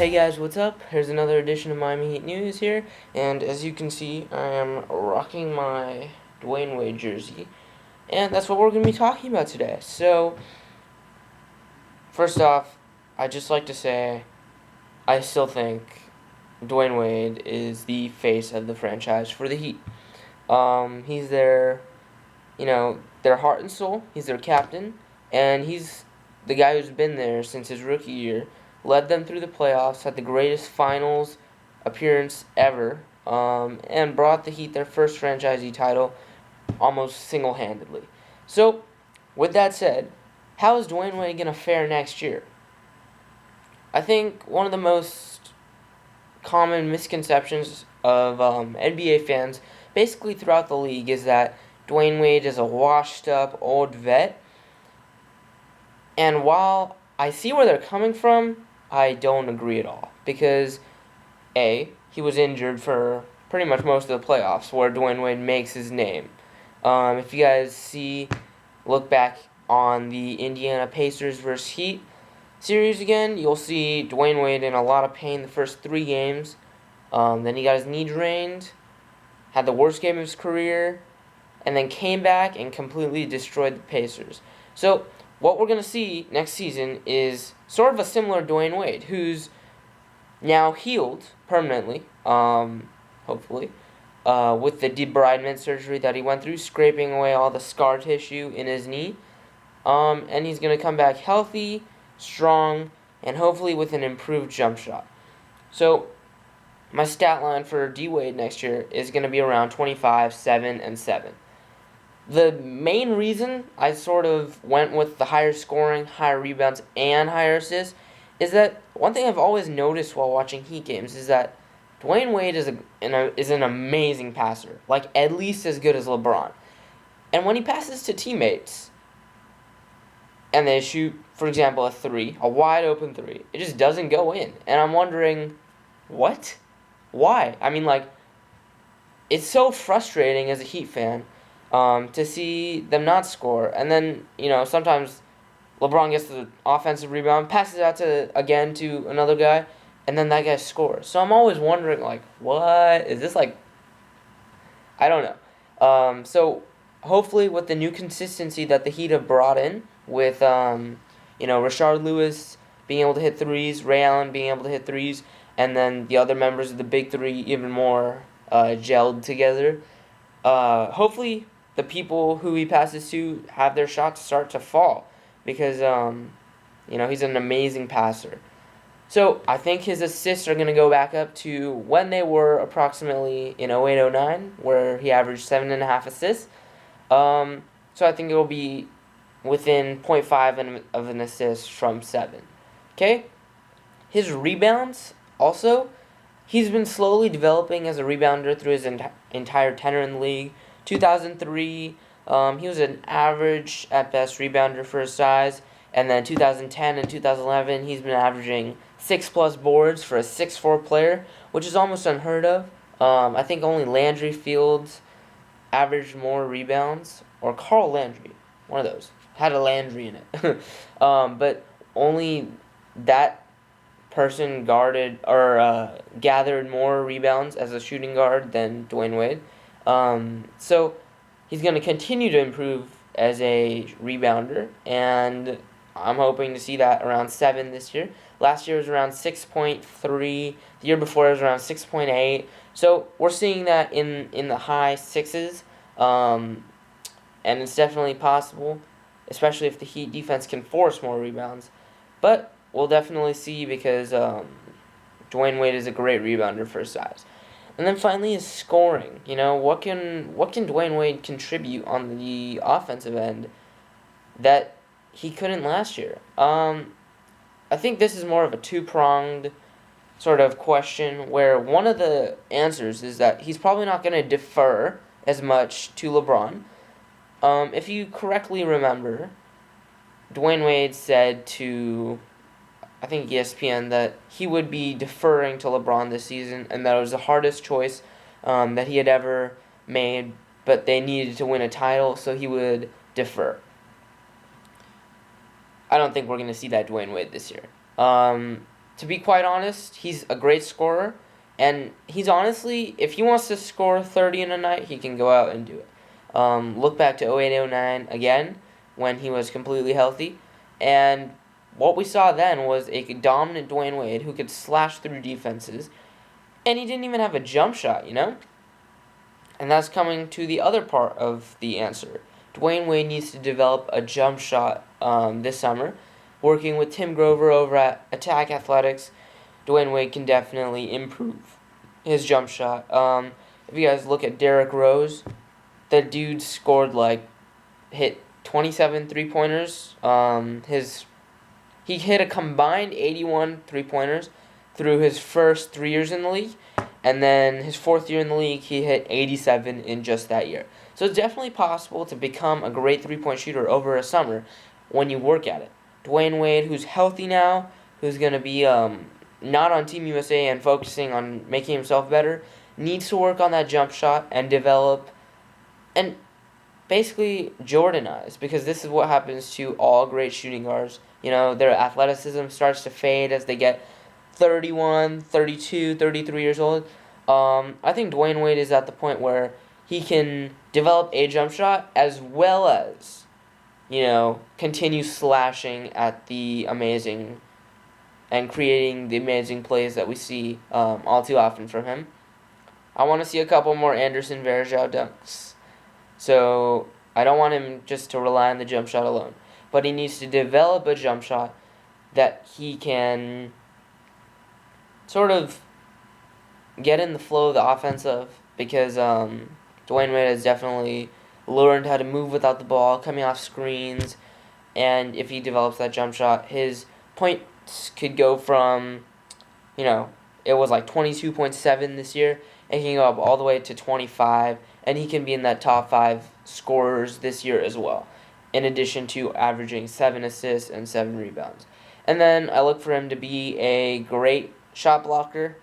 Hey guys, what's up? Here's another edition of Miami Heat News here, and as you can see, I am rocking my Dwyane Wade jersey, and that's what we're going to be talking about today. So, first off, I'd just like to say, I still think Dwyane Wade is the face of the franchise for the Heat. He's their heart and soul. He's their captain, and he's the guy who's been there since his rookie year, led them through the playoffs, had the greatest finals appearance ever, and brought the Heat their first franchisee title almost single-handedly. So, with that said, how is Dwyane Wade going to fare next year? I think one of the most common misconceptions of NBA fans, basically throughout the league, is that Dwyane Wade is a washed-up old vet. And while I see where they're coming from, I don't agree at all. Because, A, he was injured for pretty much most of the playoffs, where Dwyane Wade makes his name. If you guys look back on the Indiana Pacers vs. Heat series again, you'll see Dwyane Wade in a lot of pain the first 3 games. Then he got his knee drained, had the worst game of his career, and then came back and completely destroyed the Pacers. So, what we're going to see next season is sort of a similar Dwyane Wade, who's now healed permanently, hopefully, with the debridement surgery that he went through, scraping away all the scar tissue in his knee. And he's going to come back healthy, strong, and hopefully with an improved jump shot. So, my stat line for D-Wade next year is going to be around 25, 7, and 7. The main reason I sort of went with the higher scoring, higher rebounds, and higher assists is that one thing I've always noticed while watching Heat games is that Dwyane Wade is an amazing passer, like at least as good as LeBron. And when he passes to teammates and they shoot, for example, a wide open 3, it just doesn't go in. And I'm wondering, what? Why? I mean, it's so frustrating as a Heat fan to see them not score. And then, sometimes LeBron gets the offensive rebound, passes it out to another guy, and then that guy scores. So I'm always wondering, what? Is this I don't know. So hopefully with the new consistency that the Heat have brought in, with, Rashard Lewis being able to hit threes, Ray Allen being able to hit threes, and then the other members of the Big Three even more gelled together, hopefully the people who he passes to have their shots start to fall, because he's an amazing passer. So I think his assists are going to go back up to when they were approximately in 08-09, where he averaged 7.5 assists. So I think it will be within 0.5 of an assist from 7. Okay? His rebounds, also, he's been slowly developing as a rebounder through his entire tenure in the league. 2003, he was an average, at best, rebounder for his size. And then 2010 and 2011, he's been averaging 6+ boards for a 6'4" player, which is almost unheard of. I think only Landry Fields averaged more rebounds, or Carl Landry, one of those, had a Landry in it. But only that person guarded or gathered more rebounds as a shooting guard than Dwyane Wade. So he's going to continue to improve as a rebounder, and I'm hoping to see that around 7 this year. Last year was around 6.3. The year before it was around 6.8. So we're seeing that in the high 6s, and it's definitely possible, especially if the Heat defense can force more rebounds. But we'll definitely see, because Dwyane Wade is a great rebounder for his size. And then finally his scoring. What can Dwyane Wade contribute on the offensive end that he couldn't last year? I think this is more of a two-pronged sort of question, where one of the answers is that he's probably not going to defer as much to LeBron. If you correctly remember, Dwyane Wade said to, I think, ESPN, that he would be deferring to LeBron this season, and that it was the hardest choice that he had ever made, but they needed to win a title, so he would defer. I don't think we're going to see that Dwyane Wade this year. to be quite honest, he's a great scorer. And he's honestly, if he wants to score 30 in a night, he can go out and do it. Look back to 08-09 again, when he was completely healthy. And what we saw then was a dominant Dwyane Wade who could slash through defenses. And he didn't even have a jump shot, you know? And that's coming to the other part of the answer. Dwyane Wade needs to develop a jump shot this summer. Working with Tim Grover over at Attack Athletics, Dwyane Wade can definitely improve his jump shot. If you guys look at Derrick Rose, the dude scored hit 27 3-pointers. He hit a combined 81 3-pointers through his first 3 years in the league, and then his 4th year in the league, he hit 87 in just that year. So it's definitely possible to become a great 3-point shooter over a summer when you work at it. Dwyane Wade, who's healthy now, who's going to be not on Team USA and focusing on making himself better, needs to work on that jump shot and develop and basically Jordanize, because this is what happens to all great shooting guards. You know, their athleticism starts to fade as they get 31, 32, 33 years old. I think Dwyane Wade is at the point where he can develop a jump shot as well as, you know, continue slashing at the amazing and creating the amazing plays that we see all too often from him. I want to see a couple more Anderson Varejao dunks. So I don't want him just to rely on the jump shot alone. But he needs to develop a jump shot that he can sort of get in the flow of the offense of, because Dwyane Wade has definitely learned how to move without the ball, coming off screens, and if he develops that jump shot, his points could go from, you know, it was 22.7 this year, and he can go up all the way to 25, and he can be in that top 5 scorers this year as well, in addition to averaging 7 assists and 7 rebounds. And then I look for him to be a great shot blocker.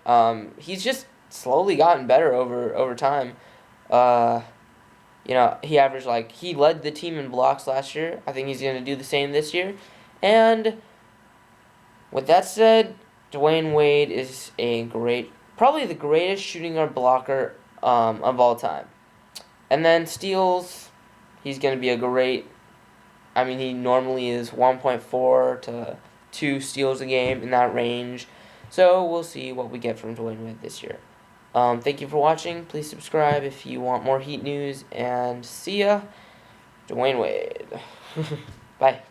He's just slowly gotten better over time. You know, he led the team in blocks last year. I think he's going to do the same this year. And with that said, Dwyane Wade is probably the greatest shooting guard blocker of all time. And then steals, he's going to be he normally is 1.4 to 2 steals a game, in that range. So we'll see what we get from Dwyane Wade this year. Thank you for watching. Please subscribe if you want more Heat news. And see ya. Dwyane Wade. Bye.